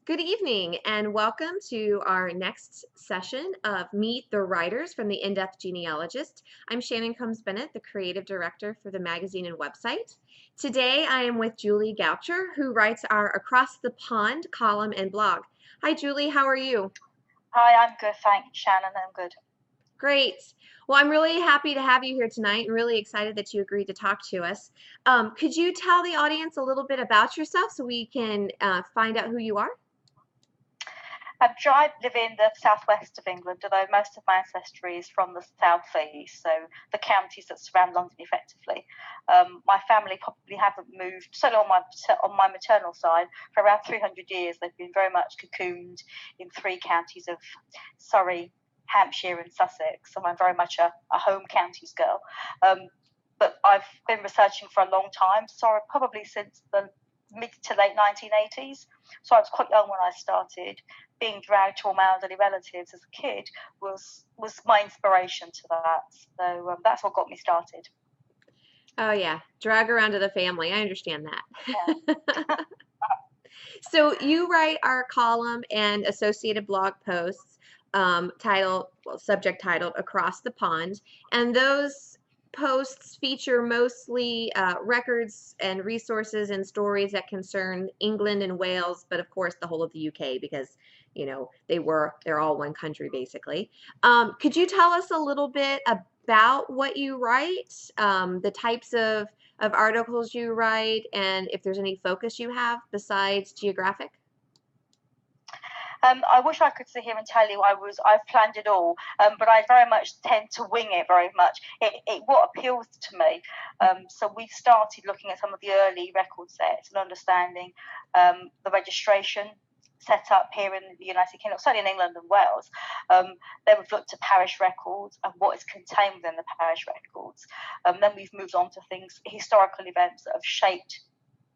Good evening and welcome to our next session of Meet the Writers from the In-Depth Genealogist. I'm Shannon Combs-Bennett, the creative director for the magazine and website. Today I am with Julie Goucher, who writes our Across the Pond column and blog. Hi Julie, how are you? Hi, I'm good, thanks, Shannon. I'm good. Great. Well, I'm really happy to have you here tonight and really excited that you agreed to talk to us. Could you tell the audience a little bit about yourself so we can find out who you are? I live in the southwest of England, although most of my ancestry is from the southeast, so the counties that surround London effectively. My family probably haven't moved, certainly on my maternal side, for around 300 years. They've been very much cocooned in three counties of Surrey, Hampshire and Sussex, so I'm very much a home counties girl. But I've been researching for a long time, so probably since the mid to late 1980s. So I was quite young when I started. Being dragged to all my elderly relatives as a kid was my inspiration to that. So that's what got me started. Oh yeah, drag around to the family. I understand Yeah. that. So you write our column and associated blog posts, subject titled "Across the Pond," and those posts feature mostly records and resources and stories that concern England and Wales, but of course the whole of the UK because they're all one country basically. Could you tell us a little bit about what you write, the types of articles you write, and if there's any focus you have besides geographic? I wish I could sit here and tell you I've planned it all, but I very much tend to wing it very much. What appeals to me. So we started looking at some of the early record sets and understanding the registration set up here in the United Kingdom, certainly in England and Wales. Then we've looked at parish records and what is contained within the parish records. Then we've moved on to things, historical events that have shaped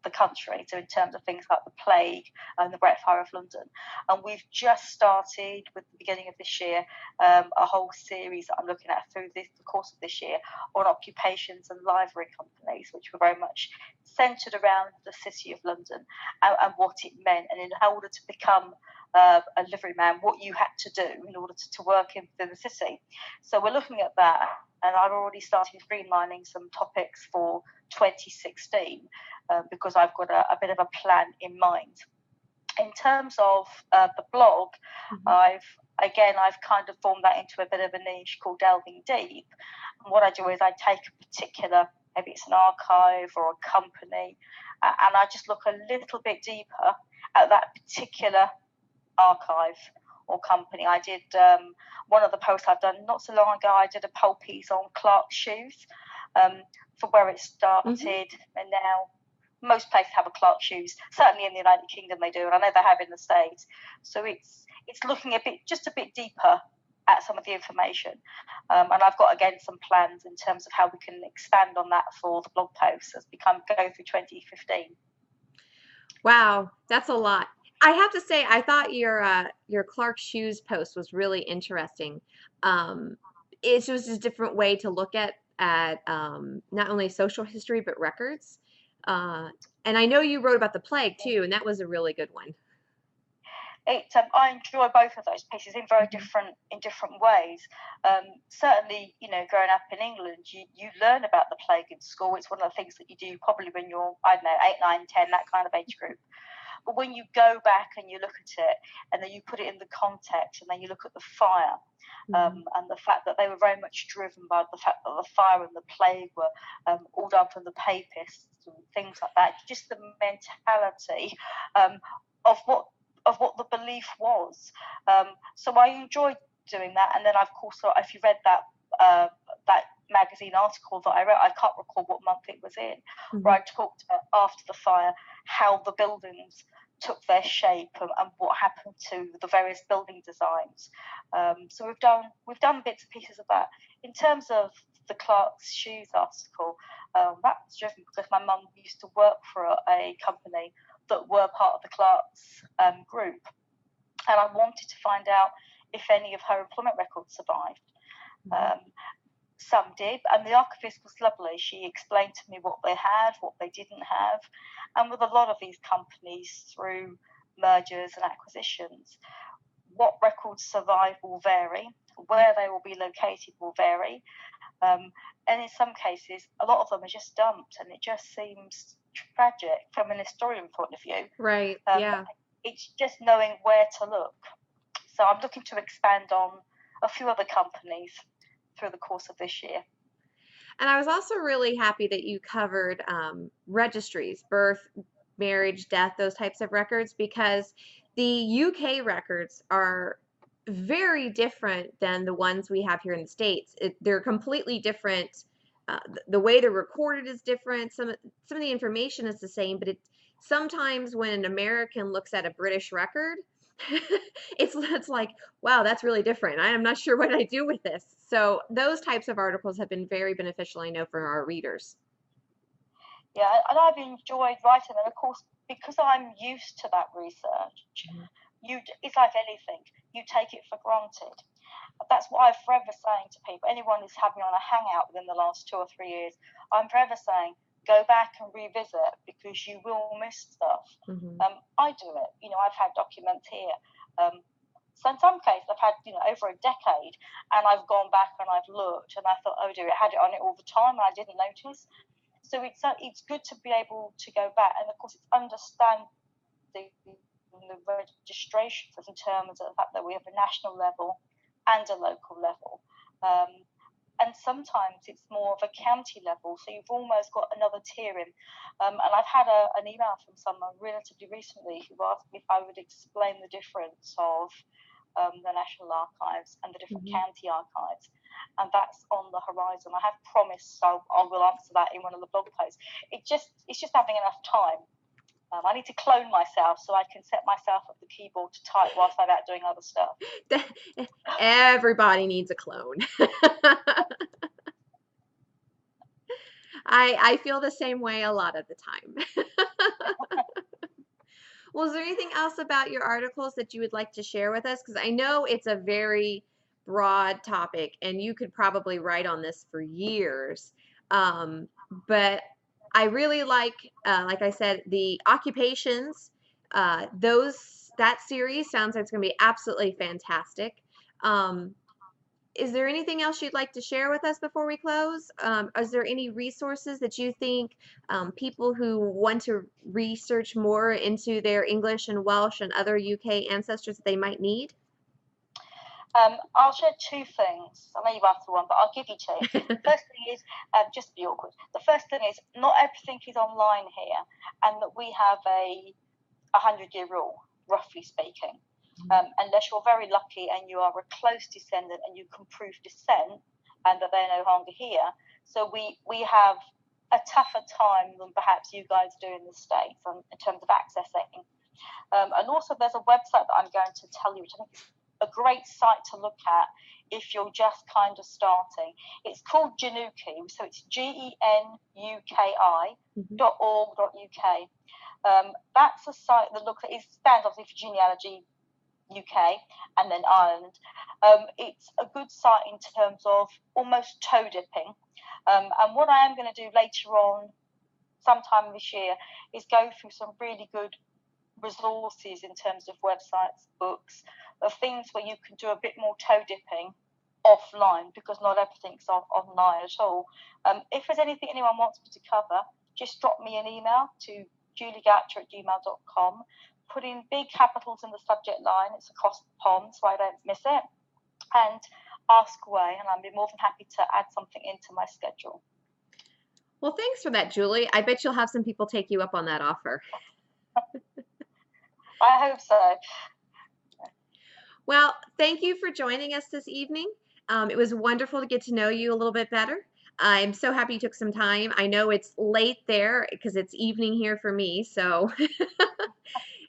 the country, so in terms of things like the plague and the Great Fire of London. And we've just started with the beginning of this year a whole series that I'm looking at through the course of this year on occupations and livery companies, which were very much centred around the city of London and what it meant, and in order to become a liveryman, what you had to do in order to work within the city. So we're looking at that, and I've already started streamlining some topics for 2016 because I've got a bit of a plan in mind. In terms of the blog, I've kind of formed that into a bit of a niche called Delving Deep. And what I do is I take a particular, maybe it's an archive or a company, and I just look a little bit deeper at that particular archive or company. I did one of the posts I've done not so long ago. I did a poll piece on Clark's shoes, for where it started, and now most places have a Clark shoes. Certainly in the United Kingdom they do, and I know they have in the States. So it's looking just a bit deeper at some of the information, and I've got again some plans in terms of how we can expand on that for the blog posts as we go through 2015. Wow, that's a lot. I have to say, I thought your Clark shoes post was really interesting. It's just a different way to look at not only social history but records. And I know you wrote about the plague too, and that was a really good one. I enjoy both of those pieces in very different ways. Certainly, growing up in England, you learn about the plague in school. It's one of the things that you do probably when you're, I don't know, 8, 9, 10, that kind of age group. But when you go back and you look at it, and then you put it in the context, and then you look at the fire, and the fact that they were very much driven by the fact that the fire and the plague were all done from the papists and things like that. Just the mentality of what the belief was. So I enjoyed doing that. And then, of course, if you read that magazine article that I wrote, I can't recall what month it was in, where I talked about after the fire how the buildings took their shape and what happened to the various building designs. So we've done bits and pieces of that. In terms of the Clark's shoes article, that was driven because my mum used to work for a company that were part of the Clark's group, and I wanted to find out if any of her employment records survived. Some did, and the archivist was lovely. She explained to me what they had, what they didn't have, and with a lot of these companies, through mergers and acquisitions. What records survive will vary. Where they will be located will vary. And in some cases, a lot of them are just dumped, and it just seems tragic from an historian point of view. Right. Yeah. It's just knowing where to look. So I'm looking to expand on a few other companies through the course of this year. And I was also really happy that you covered registries, birth, marriage, death, those types of records, because the UK records are very different than the ones we have here in the States. They're completely different. The way they're recorded is different. Some of the information is the same, but sometimes when an American looks at a British record, it's like, wow, that's really different. I am not sure what I do with this. So those types of articles have been very beneficial, I know, for our readers. Yeah, and I've enjoyed writing them. Of course, because I'm used to that research, it's like anything, you take it for granted. That's what I'm forever saying to people. Anyone who's had me on a hangout within the last 2 or 3 years, I'm forever saying, go back and revisit, because you will miss stuff. I do it. I've had documents here. So in some cases, I've had over a decade, and I've gone back and I've looked, and I thought, oh dear, it had it on it all the time, and I didn't notice. So it's good to be able to go back, and of course, it's understanding the registrations in terms of the fact that we have a national level and a local level. And sometimes it's more of a county level, so you've almost got another tier in. And I've had an email from someone relatively recently who asked me if I would explain the difference of the National Archives and the different county archives. And that's on the horizon. I have promised, so I will answer that in one of the blog posts. It's just having enough time. I need to clone myself so I can set myself at the keyboard to type whilst I'm out doing other stuff. Everybody needs a clone. I feel the same way a lot of the time. Well, is there anything else about your articles that you would like to share with us? Because I know it's a very broad topic, and you could probably write on this for years. But I really like I said, the occupations. That series sounds like it's going to be absolutely fantastic. Is there anything else you'd like to share with us before we close? Is there any resources that you think people who want to research more into their English and Welsh and other UK ancestors that they might need? I'll share 2 things. I know you've asked for one, but I'll give you 2. The first thing is, just to be awkward, the first thing is not everything is online here, and that we have a 100-year rule, roughly speaking. Unless you're very lucky and you are a close descendant and you can prove descent and that they're no longer here. So we have a tougher time than perhaps you guys do in the States in terms of accessing. And also there's a website that I'm going to tell you, which I think is a great site to look at if you're just kind of starting. It's called Genuki, so it's genuki.org.uk. That's a site that stands obviously for genealogy UK and then Ireland. It's a good site in terms of almost toe dipping. And what I am going to do later on, sometime this year, is go through some really good resources in terms of websites, books, of things where you can do a bit more toe dipping offline, because not everything's online at all. If there's anything anyone wants me to cover, just drop me an email to juliegoucher@gmail.com. Put in big capitals in the subject line. It's across the pond, so I don't miss it. And ask away, and I'll be more than happy to add something into my schedule. Well, thanks for that, Julie. I bet you'll have some people take you up on that offer. I hope so. Well, thank you for joining us this evening. It was wonderful to get to know you a little bit better. I'm so happy you took some time. I know it's late there because it's evening here for me, so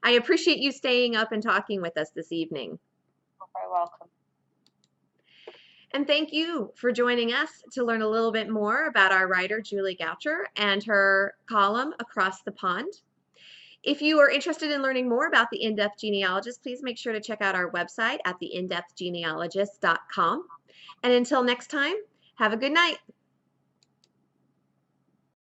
I appreciate you staying up and talking with us this evening. You're very welcome. And thank you for joining us to learn a little bit more about our writer, Julie Goucher, and her column, Across the Pond. If you are interested in learning more about the In-Depth Genealogist, please make sure to check out our website at theinDepthGenealogist.com. And until next time, have a good night.